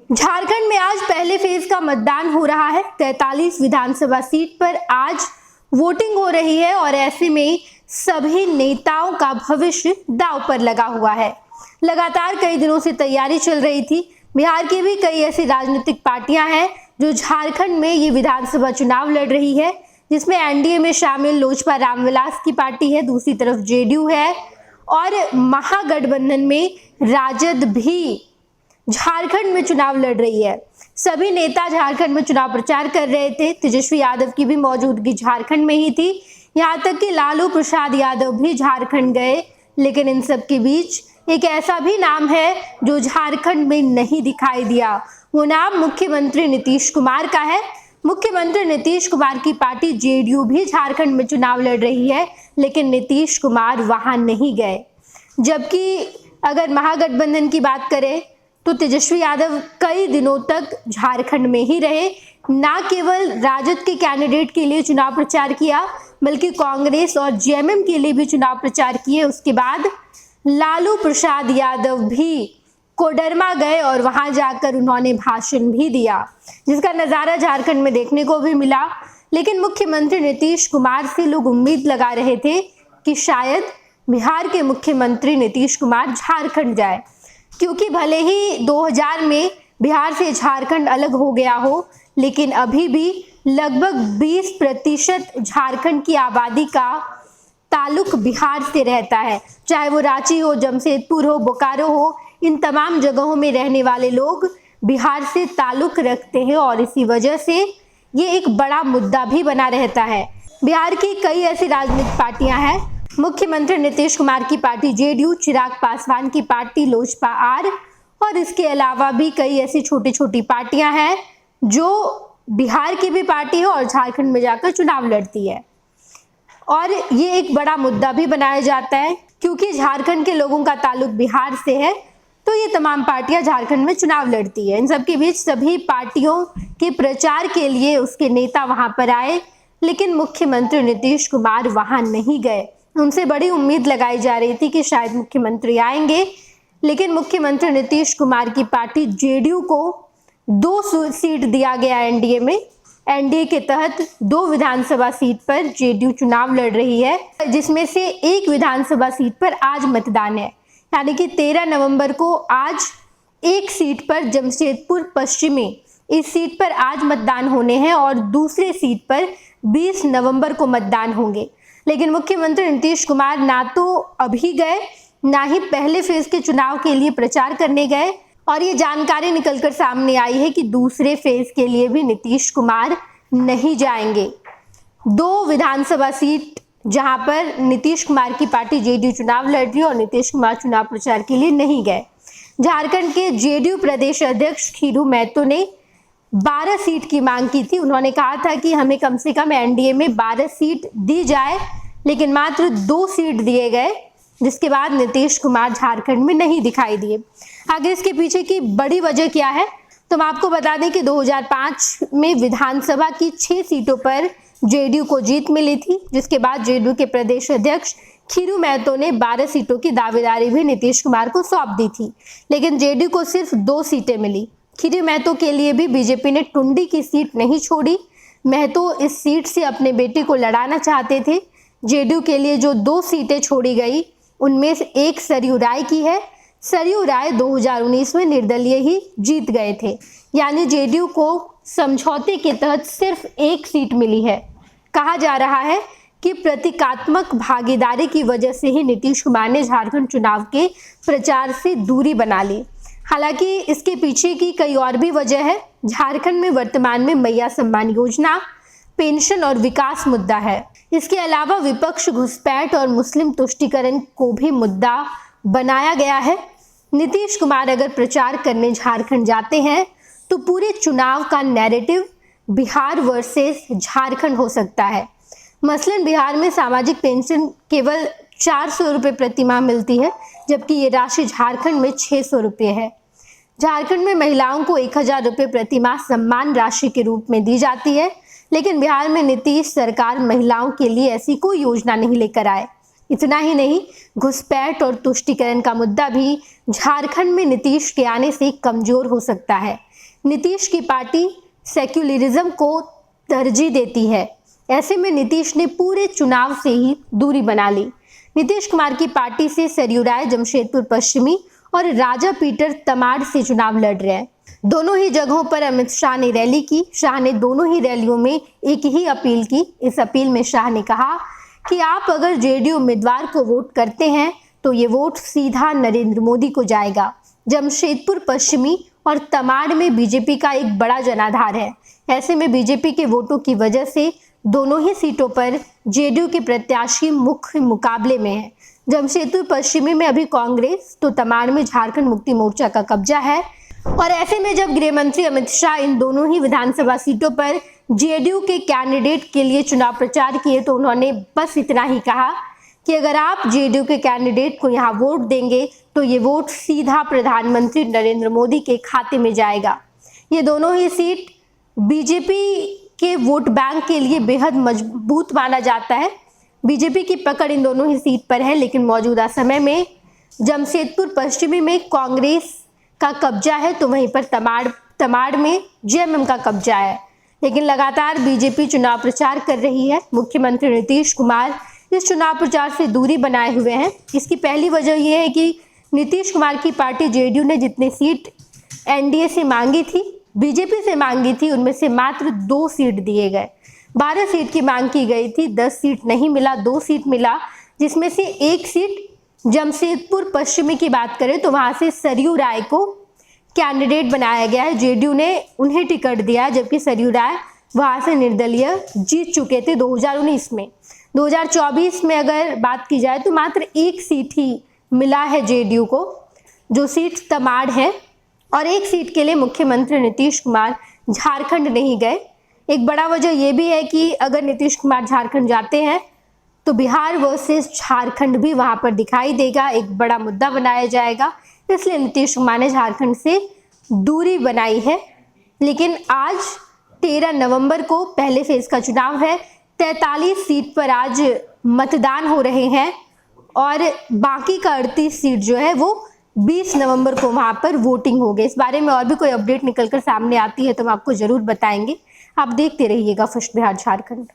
झारखंड में आज पहले फेज का मतदान हो रहा है। 43 विधानसभा सीट पर आज वोटिंग हो रही है और ऐसे में सभी नेताओं का भविष्य दांव पर लगा हुआ है। लगातार कई दिनों से तैयारी चल रही थी। बिहार की भी कई ऐसी राजनीतिक पार्टियां हैं जो झारखंड में ये विधानसभा चुनाव लड़ रही है, जिसमें एनडीए में शामिल लोजपा रामविलास की पार्टी है, दूसरी तरफ जेडीयू है और महागठबंधन में राजद भी झारखंड में चुनाव लड़ रही है। सभी नेता झारखंड में चुनाव प्रचार कर रहे थे। तेजस्वी यादव की भी मौजूदगी झारखंड में ही थी। यहाँ तक कि लालू प्रसाद यादव भी झारखंड गए, लेकिन इन सब के बीच एक ऐसा भी नाम है जो झारखंड में नहीं दिखाई दिया। वो नाम मुख्यमंत्री नीतीश कुमार का है। मुख्यमंत्री नीतीश कुमार की पार्टी जेडीयू भी झारखंड में चुनाव लड़ रही है, लेकिन नीतीश कुमार वहां नहीं गए। जबकि अगर महागठबंधन की बात करें तो तेजस्वी यादव कई दिनों तक झारखंड में ही रहे। ना केवल राजद के कैंडिडेट के लिए चुनाव प्रचार किया, बल्कि कांग्रेस और जेएमएम के लिए भी चुनाव प्रचार किए। उसके बाद लालू प्रसाद यादव भी कोडरमा गए और वहां जाकर उन्होंने भाषण भी दिया, जिसका नजारा झारखंड में देखने को भी मिला। लेकिन मुख्यमंत्री नीतीश कुमार से लोग उम्मीद लगा रहे थे कि शायद बिहार के मुख्यमंत्री नीतीश कुमार झारखंड जाए, क्योंकि भले ही 2000 में बिहार से झारखंड अलग हो गया हो, लेकिन अभी भी लगभग 20% झारखंड की आबादी का ताल्लुक बिहार से रहता है। चाहे वो रांची हो, जमशेदपुर हो, बोकारो हो, इन तमाम जगहों में रहने वाले लोग बिहार से ताल्लुक रखते हैं और इसी वजह से ये एक बड़ा मुद्दा भी बना रहता है। बिहार की कई ऐसी राजनीतिक पार्टियां हैं। मुख्यमंत्री नीतीश कुमार की पार्टी जेडीयू, चिराग पासवान की पार्टी लोजपा आर और इसके अलावा भी कई ऐसी छोटी छोटी पार्टियां हैं जो बिहार की भी पार्टी है और झारखंड में जाकर चुनाव लड़ती है। और ये एक बड़ा मुद्दा भी बनाया जाता है, क्योंकि झारखंड के लोगों का ताल्लुक बिहार से है, तो ये तमाम पार्टियां झारखंड में चुनाव लड़ती है। इन सब के बीच सभी पार्टियों के प्रचार के लिए उसके नेता वहां पर आए, लेकिन मुख्यमंत्री नीतीश कुमार वहां नहीं गए। उनसे बड़ी उम्मीद लगाई जा रही थी कि शायद मुख्यमंत्री आएंगे, लेकिन मुख्यमंत्री नीतीश कुमार की पार्टी जेडीयू को 2 सीट दिया गया एनडीए में। एनडीए के तहत 2 विधानसभा सीट पर जेडीयू चुनाव लड़ रही है, जिसमें से एक विधानसभा सीट पर आज मतदान है, यानी कि 13 नवंबर को आज एक सीट पर जमशेदपुर पश्चिमी, इस सीट पर आज मतदान होने हैं और दूसरे सीट पर 20 नवंबर को मतदान होंगे। लेकिन मुख्यमंत्री नीतीश कुमार ना तो अभी गए, ना ही पहले फेज के चुनाव के लिए प्रचार करने गए और ये जानकारी निकलकर सामने आई है कि दूसरे फेज के लिए भी नीतीश कुमार नहीं जाएंगे। 2 विधानसभा सीट जहां पर नीतीश कुमार की पार्टी जेडीयू चुनाव लड़ रही है और नीतीश कुमार चुनाव प्रचार के लिए नहीं गए। झारखंड के जेडीयू प्रदेश अध्यक्ष खीरू महतो ने 12 सीट की मांग की थी। उन्होंने कहा था कि हमें कम से कम एनडीए में 12 सीट दी जाए, लेकिन मात्र 2 सीट दिए गए, जिसके बाद नीतीश कुमार झारखंड में नहीं दिखाई दिए। आगे इसके पीछे की बड़ी वजह क्या है, तो हम आपको बता दें कि 2005 में विधानसभा की 6 सीटों पर जेडीयू को जीत मिली थी, जिसके बाद जेडीयू के प्रदेश अध्यक्ष खीरू महतो ने 12 सीटों की दावेदारी भी नीतीश कुमार को सौंप दी थी, लेकिन जेडीयू को सिर्फ 2 सीटें मिली। खीरू महतो के लिए भी बीजेपी ने टुंडी की सीट नहीं छोड़ी। महतो इस सीट से अपने बेटे को लड़ाना चाहते थे। जेडीयू के लिए जो 2 सीटें छोड़ी गई, उनमें से एक सरयू राय की है। सरयू राय 2019 में निर्दलीय ही जीत गए थे, यानी जेडीयू को समझौते के तहत सिर्फ 1 सीट मिली है। कहा जा रहा है कि प्रतीकात्मक भागीदारी की वजह से ही नीतीश कुमार ने झारखंड चुनाव के प्रचार से दूरी बना ली। हालांकि इसके पीछे की कई और भी वजह है। झारखंड में वर्तमान में मैया सम्मान योजना, पेंशन और विकास मुद्दा है। इसके अलावा विपक्ष घुसपैठ और मुस्लिम तुष्टीकरण को भी मुद्दा बनाया गया है। नीतीश कुमार अगर प्रचार करने झारखंड जाते हैं तो पूरे चुनाव का नैरेटिव बिहार वर्सेस झारखंड हो सकता है। मसलन बिहार में सामाजिक पेंशन केवल 400 रुपये प्रति माह मिलती है, जबकि ये राशि झारखंड में 600 रुपये है। झारखंड में महिलाओं को 1000 रुपये प्रति माह सम्मान राशि के रूप में दी जाती है, लेकिन बिहार में नीतीश सरकार महिलाओं के लिए ऐसी कोई योजना नहीं लेकर आए। इतना ही नहीं, घुसपैठ और तुष्टीकरण का मुद्दा भी झारखंड में नीतीश के आने से कमजोर हो सकता है। नीतीश की पार्टी सेक्युलरिज्म को तरजीह देती है। ऐसे में नीतीश ने पूरे चुनाव से ही दूरी बना ली। नीतीश कुमार की पार्टी से सरयू राय जमशेदपुर पश्चिमी और राजा पीटर तमाड़ से चुनाव लड़ रहे हैं। दोनों ही जगहों पर अमित शाह ने रैली की। शाह ने दोनों ही रैलियों में एक ही अपील की। इस अपील में शाह ने कहा कि आप अगर जेडीयू उम्मीदवार को वोट करते हैं तो ये वोट सीधा नरेंद्र मोदी को जाएगा। जमशेदपुर पश्चिमी और तमाड़ में बीजेपी का एक बड़ा जनाधार है। ऐसे में बीजेपी के वोटों की वजह से दोनों ही सीटों पर जेडीयू के प्रत्याशी मुख्य मुकाबले में है। जमशेदपुर पश्चिमी में अभी कांग्रेस तो तमाड़ में झारखंड मुक्ति मोर्चा का कब्जा है। और ऐसे में जब गृह मंत्री अमित शाह इन दोनों ही विधानसभा सीटों पर जेडीयू के कैंडिडेट के लिए चुनाव प्रचार किए तो उन्होंने बस इतना ही कहा कि अगर आप जेडीयू के कैंडिडेट को यहाँ वोट देंगे तो ये वोट सीधा प्रधानमंत्री नरेंद्र मोदी के खाते में जाएगा। ये दोनों ही सीट बीजेपी के वोट बैंक के लिए बेहद मजबूत माना जाता है। बीजेपी की पकड़ इन दोनों ही सीट पर है, लेकिन मौजूदा समय में जमशेदपुर पश्चिमी में कांग्रेस का कब्जा है तो वहीं पर तमाड़ में जेएमएम का कब्जा है। लेकिन लगातार बीजेपी चुनाव प्रचार कर रही है। मुख्यमंत्री नीतीश कुमार इस चुनाव प्रचार से दूरी बनाए हुए हैं। इसकी पहली वजह यह है कि नीतीश कुमार की पार्टी जेडीयू ने जितनी सीट एनडीए से मांगी थी, बीजेपी से मांगी थी, उनमें से मात्र 2 सीट दिए गए। 12 सीट की मांग की गई थी, 10 सीट नहीं मिला, 2 सीट मिला, जिसमें से 1 सीट जमशेदपुर पश्चिमी की बात करें तो वहां से सरयू राय को कैंडिडेट बनाया गया है। जेडीयू ने उन्हें टिकट दिया, जबकि सरयू राय वहां से निर्दलीय जीत चुके थे 2019 में। 2024 में अगर बात की जाए तो मात्र 1 सीट ही मिला है जेडीयू को, जो सीट तमाड़ है। और 1 सीट के लिए मुख्यमंत्री नीतीश कुमार झारखंड नहीं गए। एक बड़ा वजह यह भी है कि अगर नीतीश कुमार झारखंड जाते हैं तो बिहार वर्सेस झारखंड भी वहां पर दिखाई देगा, एक बड़ा मुद्दा बनाया जाएगा। इसलिए नीतीश कुमार ने झारखंड से दूरी बनाई है। लेकिन आज 13 नवंबर को पहले फेज का चुनाव है। 43 सीट पर आज मतदान हो रहे हैं और बाकी का 38 सीट जो है वो 20 नवंबर को वहां पर वोटिंग होगी। इस बारे में और भी कोई अपडेट निकलकर सामने आती है तो हम आपको जरूर बताएंगे। आप देखते रहिएगा फर्स्ट बिहार झारखंड।